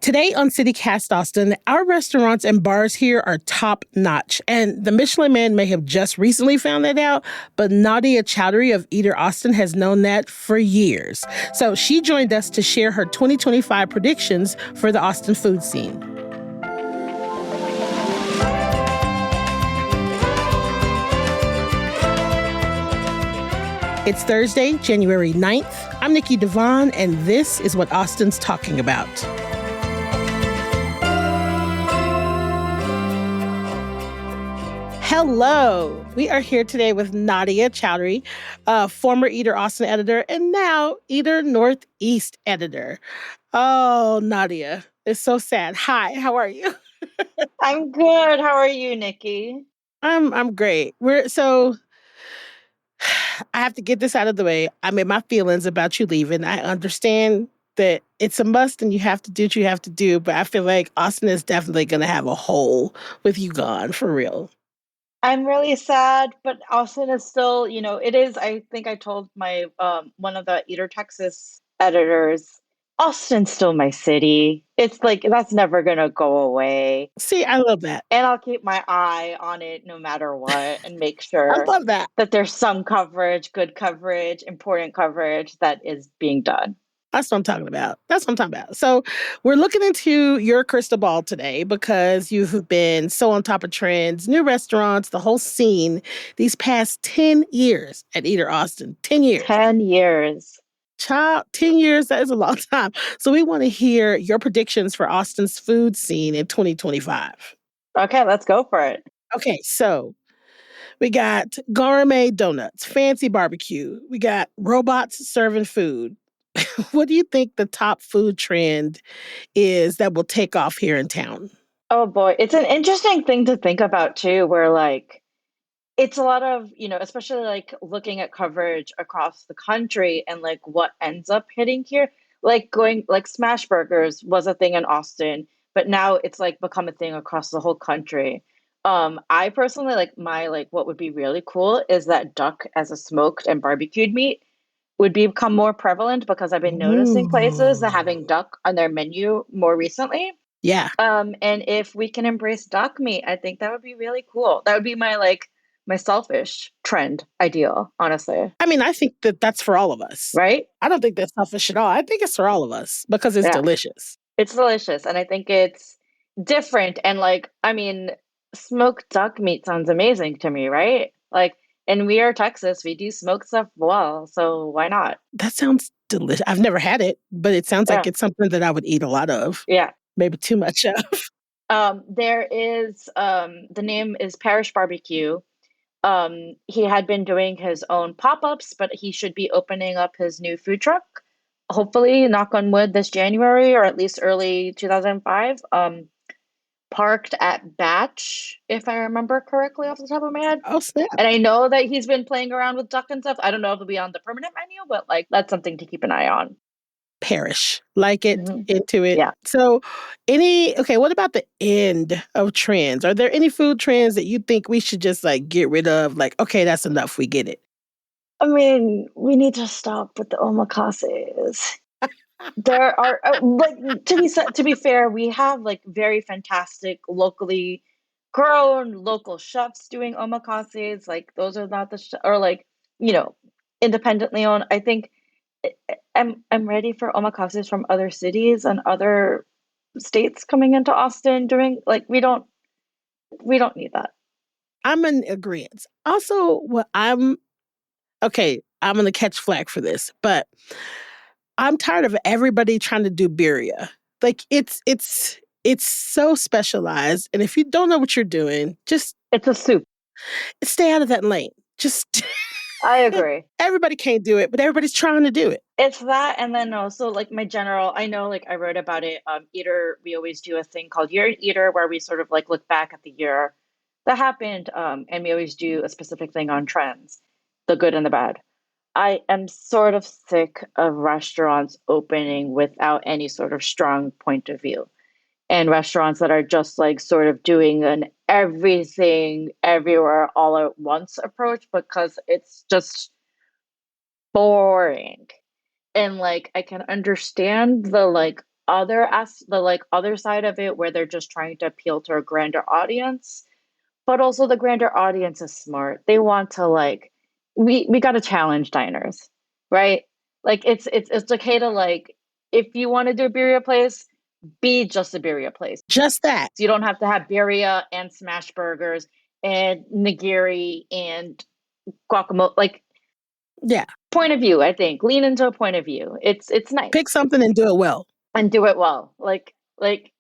Today on CityCast Austin, our restaurants and bars here are top notch. And the Michelin Man may have just recently found that out, but Nadia Chowdhury of Eater Austin has known that for years. So she joined us to share her 2025 predictions for the Austin food scene. It's Thursday, January 9th. I'm Nikki Devon, and this is what Austin's talking about. Hello. We are here today with Nadia Chowdhury, former Eater Austin editor and now Eater Northeast editor. Oh, Nadia, it's so sad. Hi, how are you? I'm good. How are you, Nikki? I'm great. I have to get this out of the way. I mean, my feelings about you leaving. I understand that it's a must and you have to do what you have to do, but I feel like Austin is definitely going to have a hole with you gone, for real. I'm really sad, but Austin is still, it is. I think I told my one of the Eater Texas editors, Austin's still my city. It's like that's never gonna go away. See, I love that. And I'll keep my eye on it no matter what and make I sure love that. that there's some coverage, good coverage, important coverage that is being done. That's what I'm talking about. That's what I'm talking about. So we're looking into your crystal ball today because you've been so on top of trends, new restaurants, the whole scene these past 10 years at Eater Austin. 10 years. 10 years. Child, 10 years, that is a long time. So we want to hear your predictions for Austin's food scene in 2025. Okay, let's go for it. Okay, so we got gourmet donuts, fancy barbecue. We got robots serving food. What do you think the top food trend is that will take off here in town? Oh boy, it's an interesting thing to think about too, where like it's a lot of, especially like looking at coverage across the country and like what ends up hitting here. Like going like smash burgers was a thing in Austin, but now it's like become a thing across the whole country. I personally like my like what would be really cool is that duck as a smoked and barbecued meat would become more prevalent because I've been noticing places that Ooh. having duck on their menu more recently. Yeah. And if we can embrace duck meat, I think that would be really cool. That would be my like my selfish trend ideal, honestly. I mean, I think that that's for all of us. Right? I don't think that's selfish at all. I think it's for all of us because it's Yeah. delicious. It's delicious. And I think it's different. And like, I mean, smoked duck meat sounds amazing to me, right? Like, and we are Texas, we do smoke stuff well. So why not? That sounds delicious. I've never had it, but it sounds like Yeah. it's something that I would eat a lot of. Yeah. Maybe too much of. There is the name is Parish Barbecue. He had been doing his own pop-ups, but he should be opening up his new food truck. Hopefully, knock on wood, this January or at least early 2005. Parked at Batch, if I remember correctly off the top of my head. Oh, snap. And I know that he's been playing around with duck and stuff. I don't know if it'll be on the permanent menu, but like that's something to keep an eye on. Parish. Like it, Mhm. into it. Yeah. So, what about the end of trends? Are there any food trends that you think we should just like get rid of? Like, okay, that's enough. We get it. I mean, we need to stop with the omakases. There are like to be fair, we have like very fantastic locally grown local chefs doing omakases. Like those are not the or like you know independently owned. I think I'm ready for omakases from other cities and other states coming into Austin doing like we don't need that. I'm in agreement. Also, I'm going to catch flack for this, but I'm tired of everybody trying to do birria. Like it's so specialized, and if you don't know what you're doing, just It's a soup. stay out of that lane. Just I agree. everybody can't do it, but everybody's trying to do it. It's that, and then also like my general. I know, like I wrote about it. Eater, we always do a thing called Year in Eater, where we sort of like look back at the year that happened, and we always do a specific thing on trends, the good and the bad. I am sort of sick of restaurants opening without any sort of strong point of view, and restaurants that are just like sort of doing an everything everywhere all at once approach because it's just boring. And like I can understand the like other side of it where they're just trying to appeal to a grander audience, but also the grander audience is smart. They want to like we got to challenge diners, right? Like it's okay to like if you want to do a birria place, be just a birria place. Just that. So you don't have to have birria and smash burgers and nigiri and guacamole. Like Yeah. point of view, I think lean into a point of view. It's nice Pick something and do it well. and do it well. Like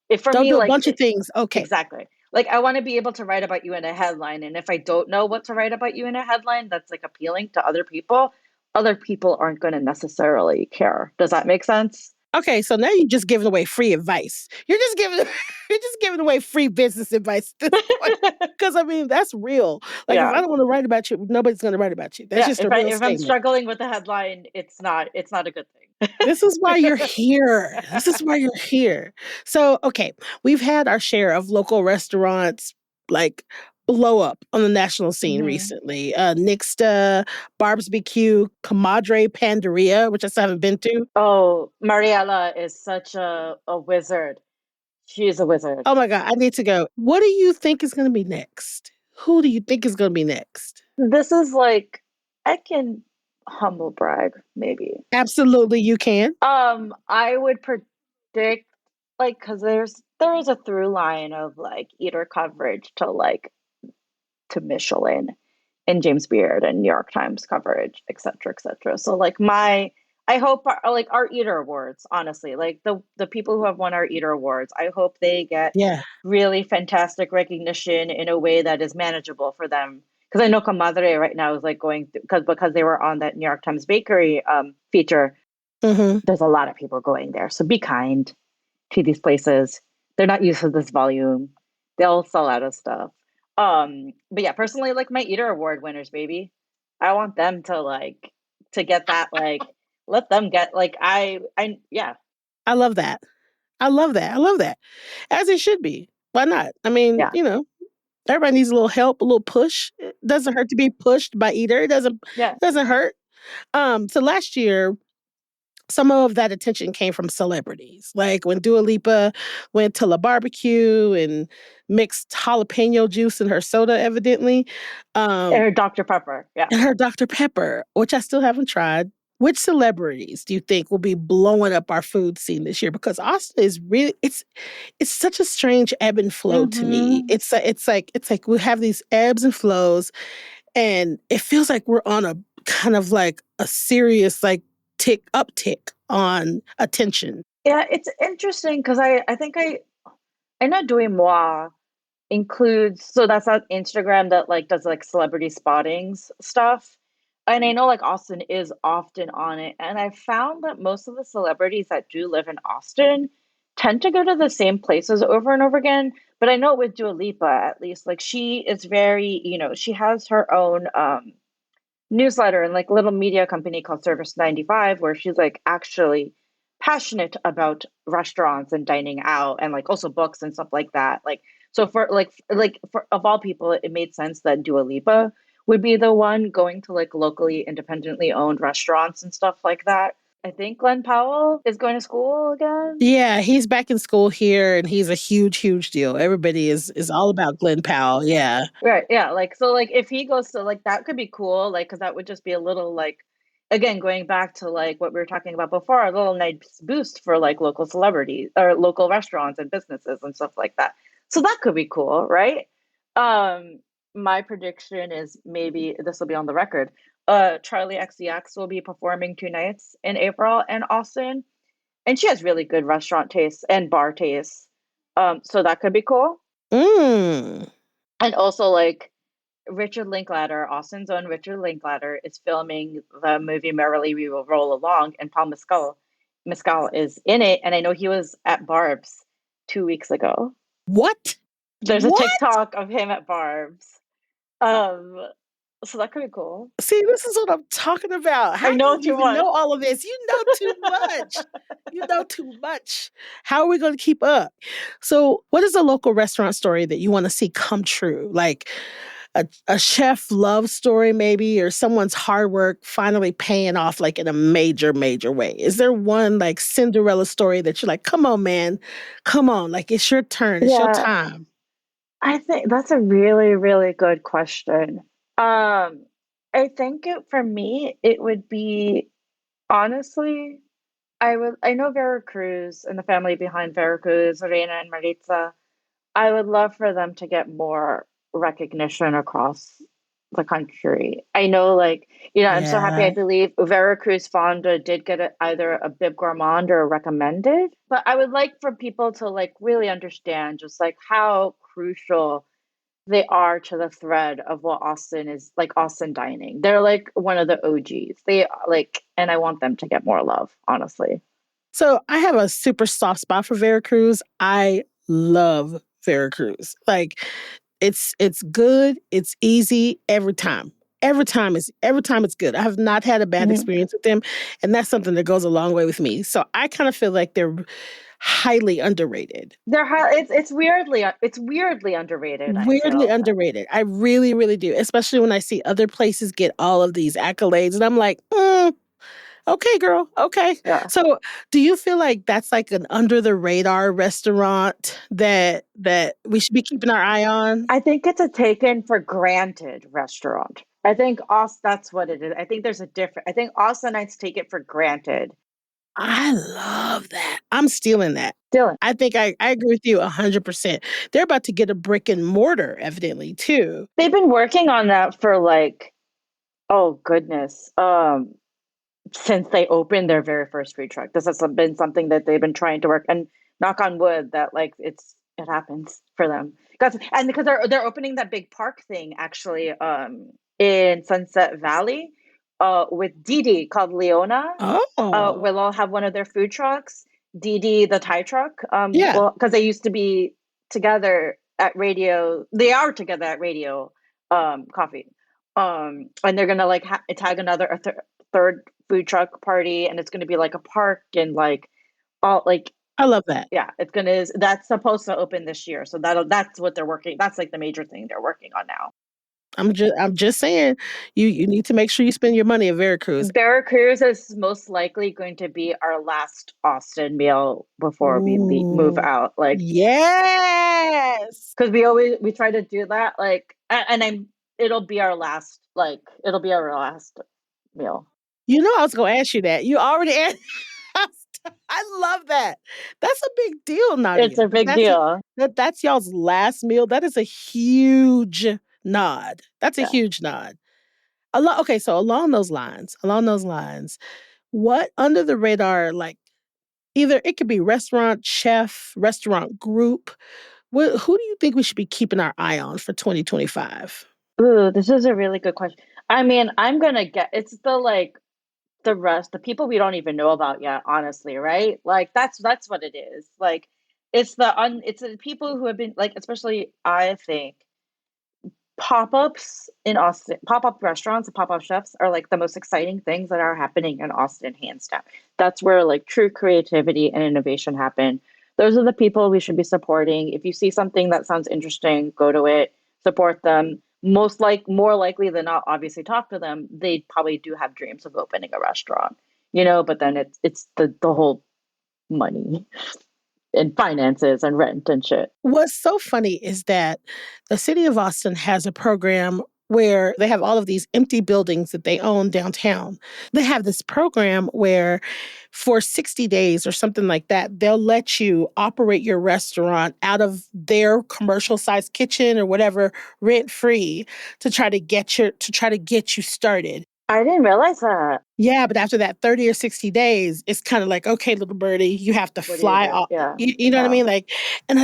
if for Don't me do a like bunch of things. Okay. exactly. Like I want to be able to write about you in a headline, and if I don't know what to write about you in a headline that's like appealing to other people aren't going to necessarily care. Does that make sense? Okay, so now you're just giving away free advice. You're just giving you're just giving away free business advice at this point. Because I mean, that's real. Like if Yeah. I don't want to write about you, nobody's going to write about you. That's Yeah, just a real if I'm statement. struggling with the headline, it's not a good thing. This is why you're here. This is why you're here. So, okay, we've had our share of local restaurants like blow up on the national scene Hmm. recently. Nixta, Barb's BQ, Comadre Panderia, which I still haven't been to. Oh, Mariella is such a wizard. She's a wizard. Oh my God, I need to go. What do you think is going to be next? Who do you think is going to be next? This is like I can humble brag, maybe. Absolutely, you can. I would predict like because there is a through line of like eater coverage to Michelin and James Beard and New York Times coverage, et cetera, et cetera. So like I hope our Eater Awards, honestly, like the people who have won our Eater Awards, I hope they get Yeah. really fantastic recognition in a way that is manageable for them. Because I know Comadre right now is like going through because they were on that New York Times bakery feature. Hmm. There's a lot of people going there, so be kind to these places. They're not used to this volume. They'll sell out of stuff. But yeah, personally, like my Eater Award winners, baby. I want them to get that let them get yeah. I love that. I love that. I love that. As it should be. Why not? I mean, Yeah. everybody needs a little help, a little push. It doesn't hurt to be pushed by either. It Yeah. doesn't hurt. So last year, some of that attention came from celebrities. Like when Dua Lipa went to La Barbecue and mixed jalapeno juice in her soda, evidently. Um, Or Dr. Pepper. Yeah. and her Dr. Pepper, which I still haven't tried. Which celebrities do you think will be blowing up our food scene this year? Because Austin is really it's such a strange ebb and flow to me. Mm-hmm. It's like we have these ebbs and flows, and it feels like we're on a kind of like a serious like uptick on attention. Yeah, it's interesting because I think I know Doing Moi includes so that's on Instagram that like does like celebrity spottings stuff. And I know like Austin is often on it. And I found that most of the celebrities that do live in Austin tend to go to the same places over and over again. But I know with Dua Lipa, at least, like she is very, she has her own newsletter and like little media company called Service 95, where she's like actually passionate about restaurants and dining out and like also books and stuff like that. Like so for for of all people, it made sense that Dua Lipa would be the one going to like locally independently owned restaurants and stuff like that. I think Glenn Powell is going to school again. Yeah, he's back in school here and he's a huge, huge deal. Everybody is all about Glenn Powell. Yeah. Right. Yeah. Like, so, like, if he goes to, like, that could be cool. Like, because that would just be a little, like, again, going back to, like, what we were talking about before, a little nice boost for, like, local celebrities or local restaurants and businesses and stuff like that. So that could be cool. Right. Um, my prediction is maybe this will be on the record. Charlie XCX will be performing 2 nights in April in Austin. And she has really good restaurant tastes and bar tastes. So that could be cool. Mm. And also, like, Richard Linklater, Austin's own Richard Linklater, is filming the movie Merrily We Will Roll Along, and Paul Mescal is in it. And I know he was at Barb's 2 weeks ago. What? There's a What? TikTok of him at Barb's. Um, so that could be cool. See, this is what I'm talking about. How I do know you too even much. know all of this? You know too much. You know too much. How are we going to keep up? So, what is a local restaurant story that you want to see come true? Like, a chef love story maybe, or someone's hard work finally paying off like in a major, major way? Is there one like Cinderella story that you're like, come on, man, come on, like it's your turn, it's your Yeah, time? I think that's a really, really good question. I think for me, it would be honestly, I know Veracruz and the family behind Veracruz, Reina and Maritza. I would love for them to get more recognition across the country. I know, like, I'm so happy. I Yeah. believe Veracruz Fonda did get either a Bib Gourmand or a recommended. But I would like for people to like really understand just like how crucial they are to the thread of what Austin is like. Austin dining. They're like one of the OGs. They like, and I want them to get more love, honestly. So I have a super soft spot for Veracruz. I love Veracruz. Like it's good, it's easy every time. Every time it's good. I have not had a bad Mhm. experience with them, and that's something that goes a long way with me. So I kind of feel like they're highly underrated. It's weirdly underrated, I Weirdly feel. underrated. I really, really do. Especially when I see other places get all of these accolades, and I'm like, okay, girl. Okay. Yeah. So, do you feel like that's like an under the radar restaurant that we should be keeping our eye on? I think it's a taken for granted restaurant. I think that's what it is. I think there's a different. I think Austinites take it for granted. I love that. I'm stealing that. Dylan, I think I agree with you 100%. They're about to get a brick and mortar, evidently, too. they've been working on that for like, oh goodness, since they opened their very first food truck. This has been something that they've been trying to work, and knock on wood that like it happens for them. Because they're opening that big park thing actually in Sunset Valley with Didi called Leona. Oh, Will all have one of their food trucks. Didi the Thai truck. yeah. Well, because they used to be together at radio. They are together at radio coffee. And they're gonna like tag another third food truck party, and it's gonna be like a park and like all like I love that. yeah, that's supposed to open this year. So that's what they're working. That's like the major thing they're working on now. I'm just saying, you need to make sure you spend your money at Veracruz. Veracruz is most likely going to be our last Austin meal before we move Ooh, out. Like, yes. because we try to do that. Like, and it'll be our last meal. You know I was gonna ask you that. You already asked. I love that. That's a big deal, It's Nadia. a big That's a deal. that's y'all's last meal. That is a huge nod. That's a Yeah. huge nod. Okay, so along those lines, what under the radar, like either it could be restaurant chef, restaurant group. Who do you think we should be keeping our eye on for 2025? Ooh, this is a really good question. I mean, I'm gonna get it's the people we don't even know about yet, honestly, right? Like that's what it is. Like it's the people who have been like, especially I think pop-ups in Austin, pop-up restaurants and pop-up chefs are like the most exciting things that are happening in Austin, hands down. That's where like true creativity and innovation happen. Those are the people we should be supporting. If you see something that sounds interesting, go to it, support them. More likely than not, obviously talk to them. They probably do have dreams of opening a restaurant, but then it's the whole money and finances and rent and shit. What's so funny is that the city of Austin has a program where they have all of these empty buildings that they own downtown. They have this program where for 60 days or something like that, they'll let you operate your restaurant out of their commercial sized kitchen or whatever rent free to try to get you started. I didn't realize that. Yeah, but after that 30 or 60 days, it's kind of like, okay, little birdie, you have to What do you fly do? off. Yeah. You know what I Wow. mean? Like, and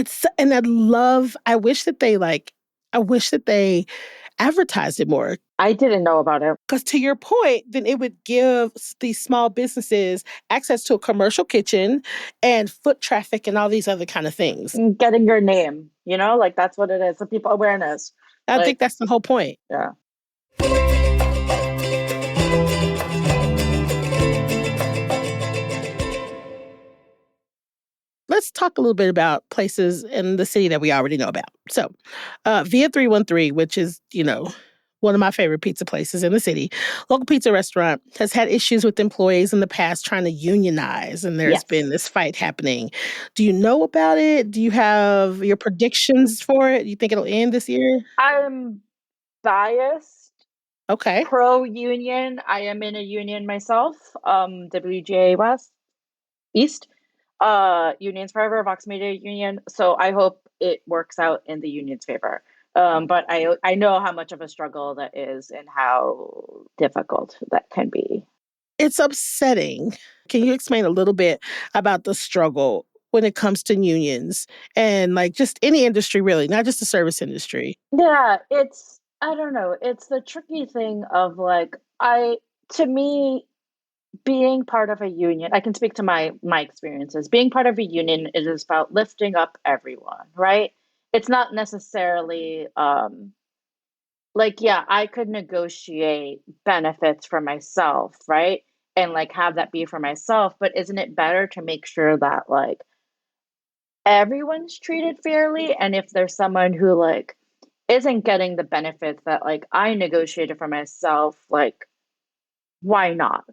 I love, I wish that they advertised it more. I didn't know about it. Because to your point, then it would give these small businesses access to a commercial kitchen and foot traffic and all these other kind of things. Getting your name, like that's what it is. So people awareness. I think Like, that's the whole point. yeah. let's talk a little bit about places in the city that we already know about. So, Via 313, which is, one of my favorite pizza places in the city, local pizza restaurant has had issues with employees in the past trying to unionize, and there's been Yes. this fight happening. Do you know about it? Do you have your predictions for it? You think it'll end this year? I'm biased Okay. pro union. I am in a union myself, WGA West East, Unions Forever, Vox Media Union. So I hope it works out in the union's favor. But I know how much of a struggle that is and how difficult that can be. It's upsetting. Can you explain a little bit about the struggle when it comes to unions and like just any industry really, not just the service industry? Yeah, it's I don't know. It's the tricky thing of like I to me being part of a union, I can speak to my experiences. Being part of a union, it is about lifting up everyone, right? It's not necessarily like, yeah, I could negotiate benefits for myself, right? And like have that be for myself, but isn't it better to make sure that like everyone's treated fairly? And if there's someone who like isn't getting the benefits that like I negotiated for myself, like why not?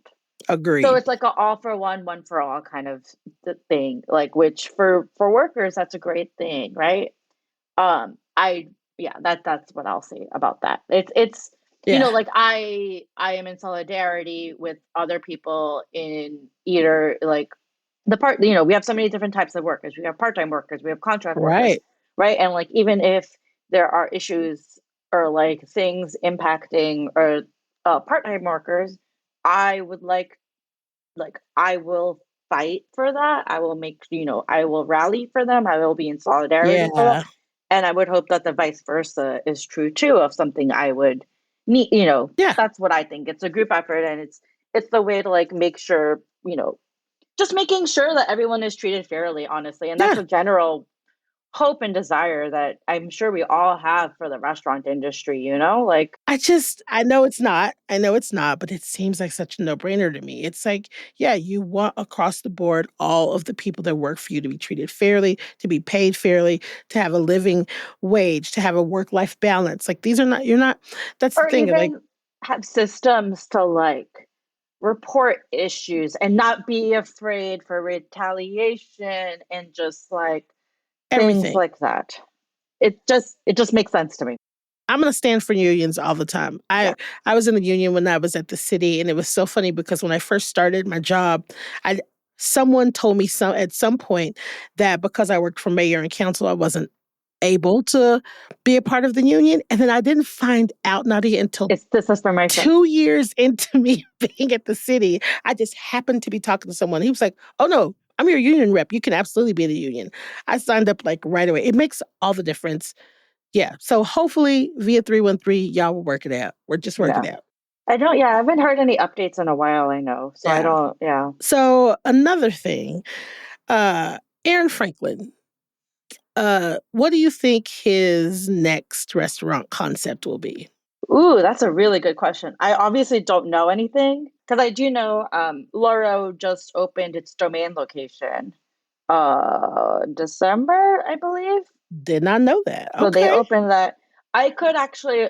So Agreed. it's like a all for one for all kind of thing, like which for workers that's a great thing, right? I Yeah, that's what I'll say about that. It's Yeah. like I am in solidarity with other people in either like the part we have so many different types of workers. We have part-time workers, we have contract workers, Right. right? And like even if there are issues or like things impacting or part-time workers, I would like I will fight for that. I will I will rally for them. I will be in solidarity for them. Yeah. And I would hope that the vice versa is true too of something I would need, Yeah. that's what I think. It's a group effort and it's the way to like make sure, just making sure that everyone is treated fairly, honestly. And that's Yeah. a general hope and desire that I'm sure we all have for the restaurant industry, like I know it's not. I know it's not, but it seems like such a no-brainer to me. It's like, yeah, you want across the board all of the people that work for you to be treated fairly, to be paid fairly, to have a living wage, to have a work-life balance. Like these are not you're not that's the or thing, like even have systems to like report issues and not be afraid for retaliation and just like things everything. like that. It just makes sense to me. I'm gonna stand for unions all the time. Yeah. I was in the union when I was at the city, and it was so funny because when I first started my job, I someone told me at some point that because I worked for mayor and council, I wasn't able to be a part of the union, and then I didn't find out Nadia until It's disinformation. 2 years into me being at the city. I just happened to be talking to someone. He was like, "Oh no, I'm your union rep. You can absolutely be in the union." I signed up like right away. It makes all the difference. Yeah, so hopefully via 313, y'all will work it out. We're just working Yeah. it out. I haven't heard any updates in a while, I know. So I Yeah. don't, yeah. So another thing, uh, Aaron Franklin, what do you think his next restaurant concept will be? Ooh, that's a really good question. I obviously don't know anything because I do know Loro just opened its domain location December, I believe. Did not know that. So they Okay. opened that. I could actually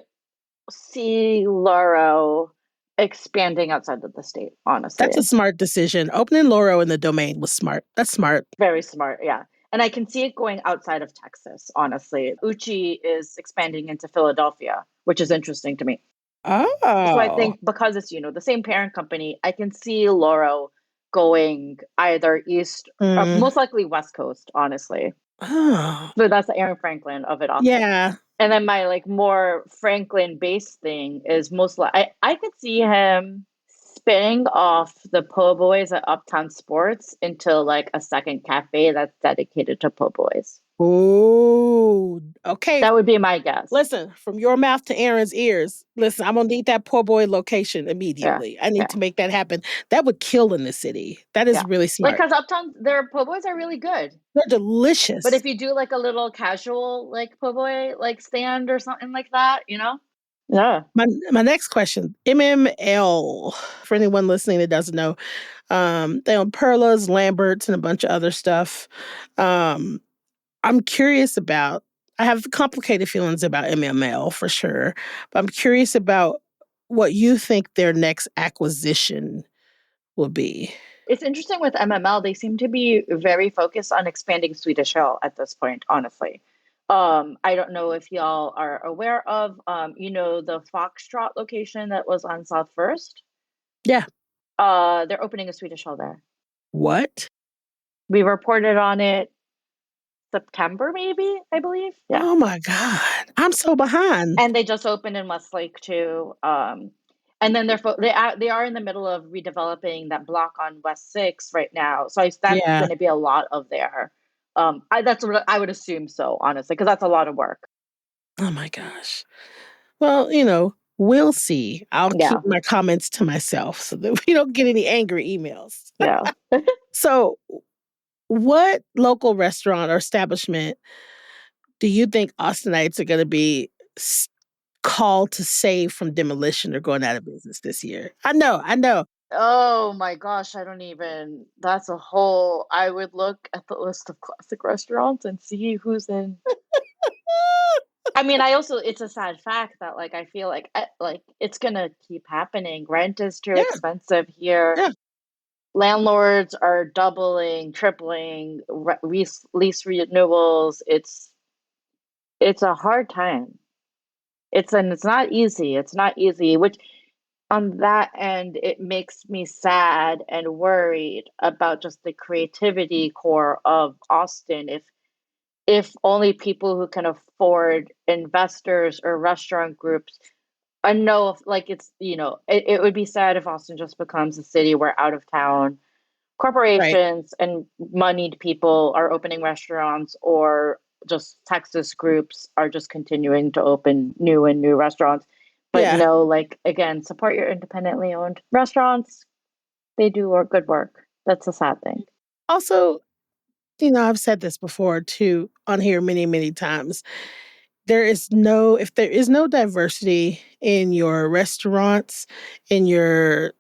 see Loro expanding outside of the state, That's honestly. a smart decision. Opening Loro in the domain was smart. That's smart. Very smart, yeah. And I can see it going outside of Texas, honestly. Uchi is expanding into Philadelphia, which is interesting to me. So I Oh. think because it's, the same parent company, I can see Loro going either east or Mm. most likely west coast, honestly. Oh. So that's the Aaron Franklin of it all. Yeah. And then my like more Franklin based thing is most like I could see him spinning off the po' boys at Uptown Sports into like a second cafe that's dedicated to po' boys. Oh. Okay. That would be my guess. Listen, from your mouth to Aaron's ears. Listen, I'm gonna need that poor boy location Yeah. immediately. I need Yeah. to make that happen. That would kill in the city. That is Yeah. really Like smart. because Uptown their po' boys are really good. They're But delicious. if you do like a little casual like po' boy like stand or something like that, Yeah. My next question, MML, for anyone listening that doesn't know, they own Perla's, Lambert's, and a bunch of other stuff. Um, I'm curious about I have complicated feelings about MML for sure, but I'm curious about what you think their next acquisition will be. It's interesting with MML, they seem to be very focused on expanding Swedish Hill at this point, honestly. I don't know if y'all are aware of, the Foxtrot location that was on South First. Yeah. They're opening a Swedish Hill there. What? We reported on it September, maybe, I believe. Yeah. Oh my god. I'm so behind. And they just opened in Westlake too. And then they are in the middle of redeveloping that block on West Six right now. So that's Yeah. going to be a lot of their. That's what I would assume so, honestly, because that's a lot of work. Oh my gosh. Well, we'll see. I'll keep Yeah, my comments to myself so that we don't get any angry emails. yeah. So, what local restaurant or establishment do you think Austinites are gonna be s called to save from demolition or going out of business this year? I know. Oh my gosh, I don't even. That's a whole. I would look at the list of classic restaurants and see who's in. I mean, I also it's a sad fact that like I feel like it's gonna keep happening. Rent is too Yeah, expensive here. yeah, Landlords are doubling, tripling lease renewals. It's a hard time. It's not easy. It's not easy. Which on that end, it makes me sad and worried about just the creativity core of Austin. If only people who can afford investors or restaurant groups. I know if like it would be sad if Austin just becomes a city where out of town right. corporations and moneyed people are opening restaurants, or just Texas groups are just continuing to open new and new restaurants. But Yeah. no, like again, support your independently owned restaurants. They do good work. That's a sad thing. Also, I've said this before too on here many, many times. If there is no diversity in your restaurants, in your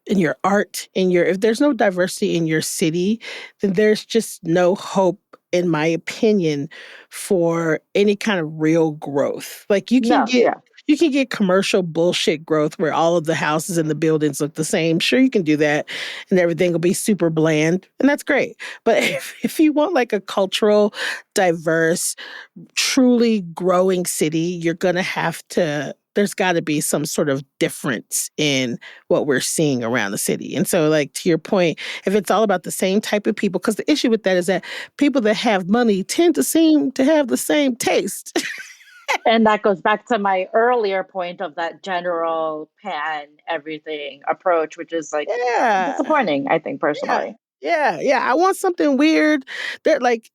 art, if there's no diversity in your city, then there's just no hope, in my opinion, for any kind of real growth. Like No, yeah. you can get commercial bullshit growth where all of the houses and the buildings look the same. Sure, you can do that and everything will be super bland, and that's great. But if you want like a cultural, diverse, truly growing city, you're going to have to there's got to be some sort of difference in what we're seeing around the city. And so like to your point, if it's all about the same type of people, because the issue with that is that people that have money tend to seem to have the same taste. And that goes back to my earlier point of that general pan everything approach, which is like Yeah. disappointing, I think Yeah. personally. Yeah. I want something weird. That like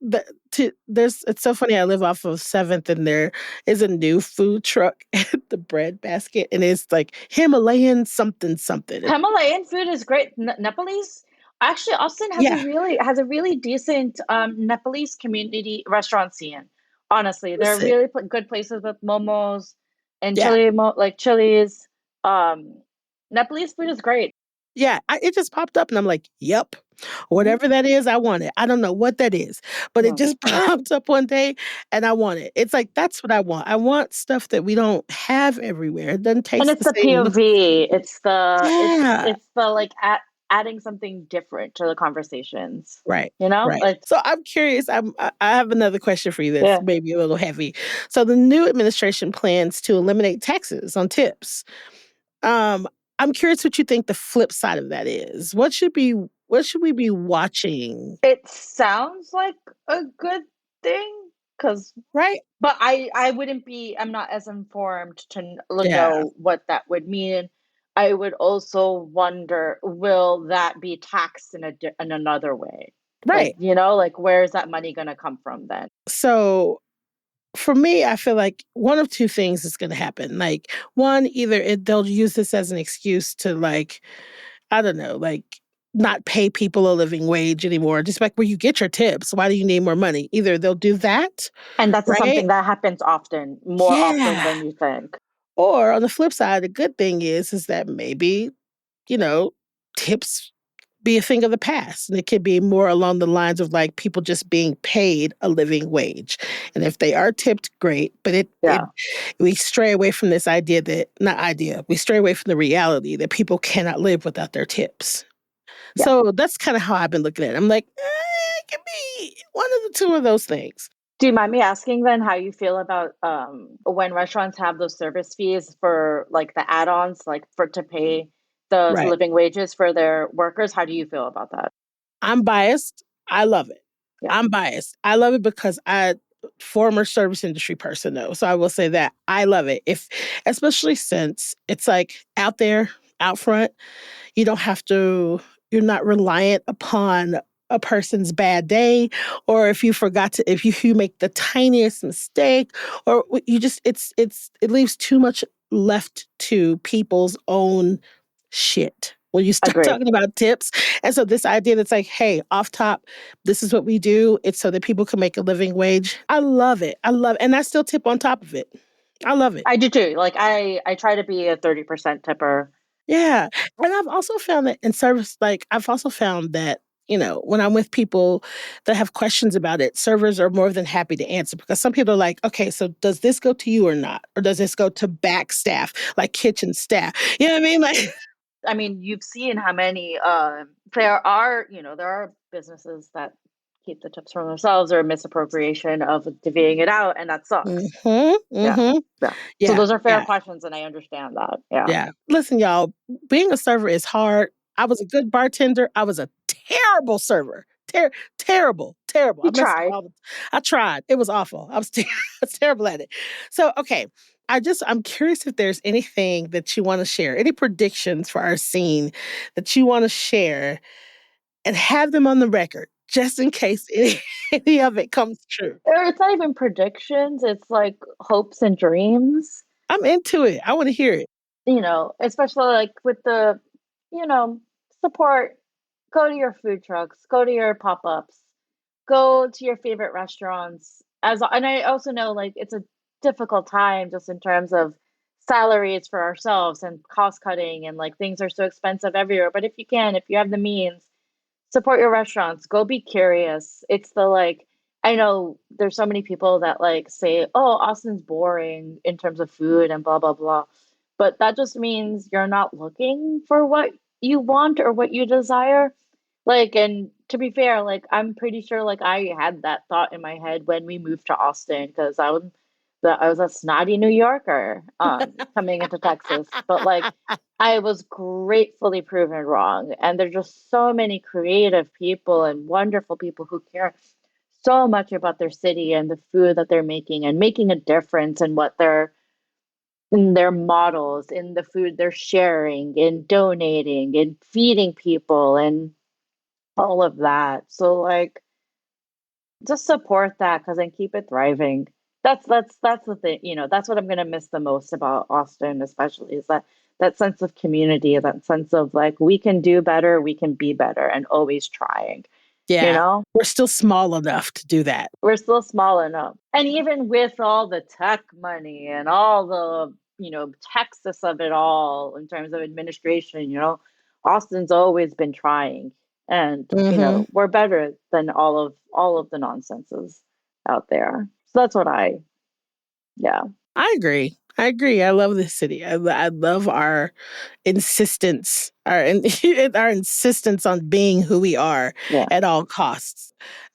there's it's so funny. I live off of 7th and there is a new food truck at the bread basket and it's like Himalayan something something. Himalayan food is great. Nepalese, actually, Austin Yeah. has a really decent Nepalese community restaurant scene. Honestly, there are Listen. really good places with momos and Yeah. like chilies. Um, Nepalese food is great. Yeah, it just popped up and I'm like, "Yep. Hmm. Whatever that is, I want it." I don't know what that is, but it Yeah. just popped up one day and I want it. It's like, that's what I want. I want stuff that we don't have everywhere. It doesn't And taste it's the the same, look the same. POV. Yeah. It's the like adding something different to the conversations. Right, You know, right. like So I'm curious, I have another question for you that's yeah. maybe a little heavy. So the new administration plans to eliminate taxes on tips. Um, I'm curious what you think the flip side of that is. What should we be watching, It sounds like a good thing because right? but I wouldn't be I'm not as informed to Yeah, know what that would mean. I would also wonder, will that be taxed in another way? Like, right. like where is that money going to come from then? So for me, I feel like one of two things is gonna happen. Like, one, either they'll use this as an excuse to like, I don't know, like not pay people a living wage anymore. Just like where you get your tips. Why do you need more money? Either they'll do that, And that's right? something that happens often, more often Yeah. than you think. Or on the flip side, the good thing is that maybe, you know, tips be a thing of the past. And it could be more along the lines of like people just being paid a living wage. And if they are tipped, great. But Yeah. we stray away from this idea that, not idea, we stray away from the reality that people cannot live without their tips. Yeah. So that's kind of how I've been looking at it. I'm like, it could be one of the two of those things. Do you mind me asking then how you feel about when restaurants have those service fees for like the add-ons, like for to pay the Right. living wages for their workers? How do you feel about that? I'm biased. I love it. Yeah. I'm biased. I love it because former service industry person though. So I will say that I love it. If especially since it's like out there, out front, you don't have to, you're not reliant upon a person's bad day, or if you forgot to, if you make the tiniest mistake, or you just, it leaves too much left to people's own shit when you start Agree. talking about tips. And so this idea that's like, hey, off top, this is what we do. It's so that people can make a living wage. I love it. I love it. And I still tip on top of it. I love it. I do too. Like I try to be a 30% tipper. Yeah. And I've also found that in service, like I've also found that, when I'm with people that have questions about it, servers are more than happy to answer because some people are like, okay, so does this go to you or not? Or does this go to back staff, like kitchen staff? You know what I mean? Like, I mean, you've seen how many there are businesses that keep the tips for themselves or misappropriation of divvying it out, and that sucks. Yeah. mhm. Yeah. So Yeah, those are fair yeah. questions, and I understand that. Yeah. Yeah. Listen, y'all, being a server is hard. I was a good bartender. I was a terrible server. Terrible, terrible. You I messed up tried. all the I tried. It was awful. I was terrible at it. So, okay. I'm curious if there's anything that you want to share, any predictions for our scene that you want to share and have them on the record just in case any of it comes true. Or it's not even predictions, it's like hopes and dreams. I'm into it. I want to hear it. Especially like with the, you know, support, go to your food trucks, go to your pop-ups, go to your favorite restaurants. And I also know like it's a difficult time just in terms of salaries for ourselves and cost cutting and like things are so expensive everywhere. But if you have the means, support your restaurants, go be curious. It's the like I know there's so many people that like say, "Oh, Austin's boring in terms of food and blah blah blah." But that just means you're not looking for what you want or what you desire. Like, and to be fair, like I'm pretty sure like I had that thought in my head when we moved to Austin because I was a snotty New Yorker coming into Texas. But like I was gratefully proven wrong. And there's just so many creative people and wonderful people who care so much about their city and the food that they're making and making a difference in what they're in their models, in the food they're sharing, in donating, in feeding people and all of that. So like just support that because then keep it thriving. That's the thing, that's what I'm gonna miss the most about Austin, especially is that sense of community, that sense of like we can do better, we can be better, and always trying. You Yeah. know, We're still small enough to do that. we're still small enough, and even with all the tech money and all the Texas of it all in terms of administration, Austin's always been trying, and Mhm. we're better than all of the nonsenses out there. So that's what yeah, I agree. I agree. I love this city. I love our insistence, our insistence on being who we are yeah, at all costs.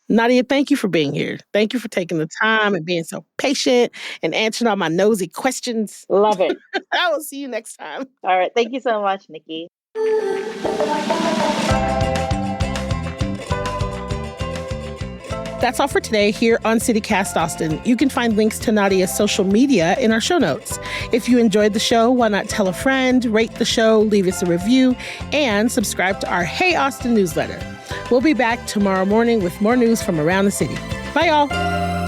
Nadia, thank you for being here. Thank you for taking the time and being so patient and answering all my nosy questions. love it. I will see you next time. All right, thank you so much, Nikki. That's all for today here on CityCast Austin. You can find links to Nadia's social media in our show notes. If you enjoyed the show, why not tell a friend, rate the show, leave us a review, and subscribe to our Hey Austin newsletter. We'll be back tomorrow morning with more news from around the city. Bye, y'all.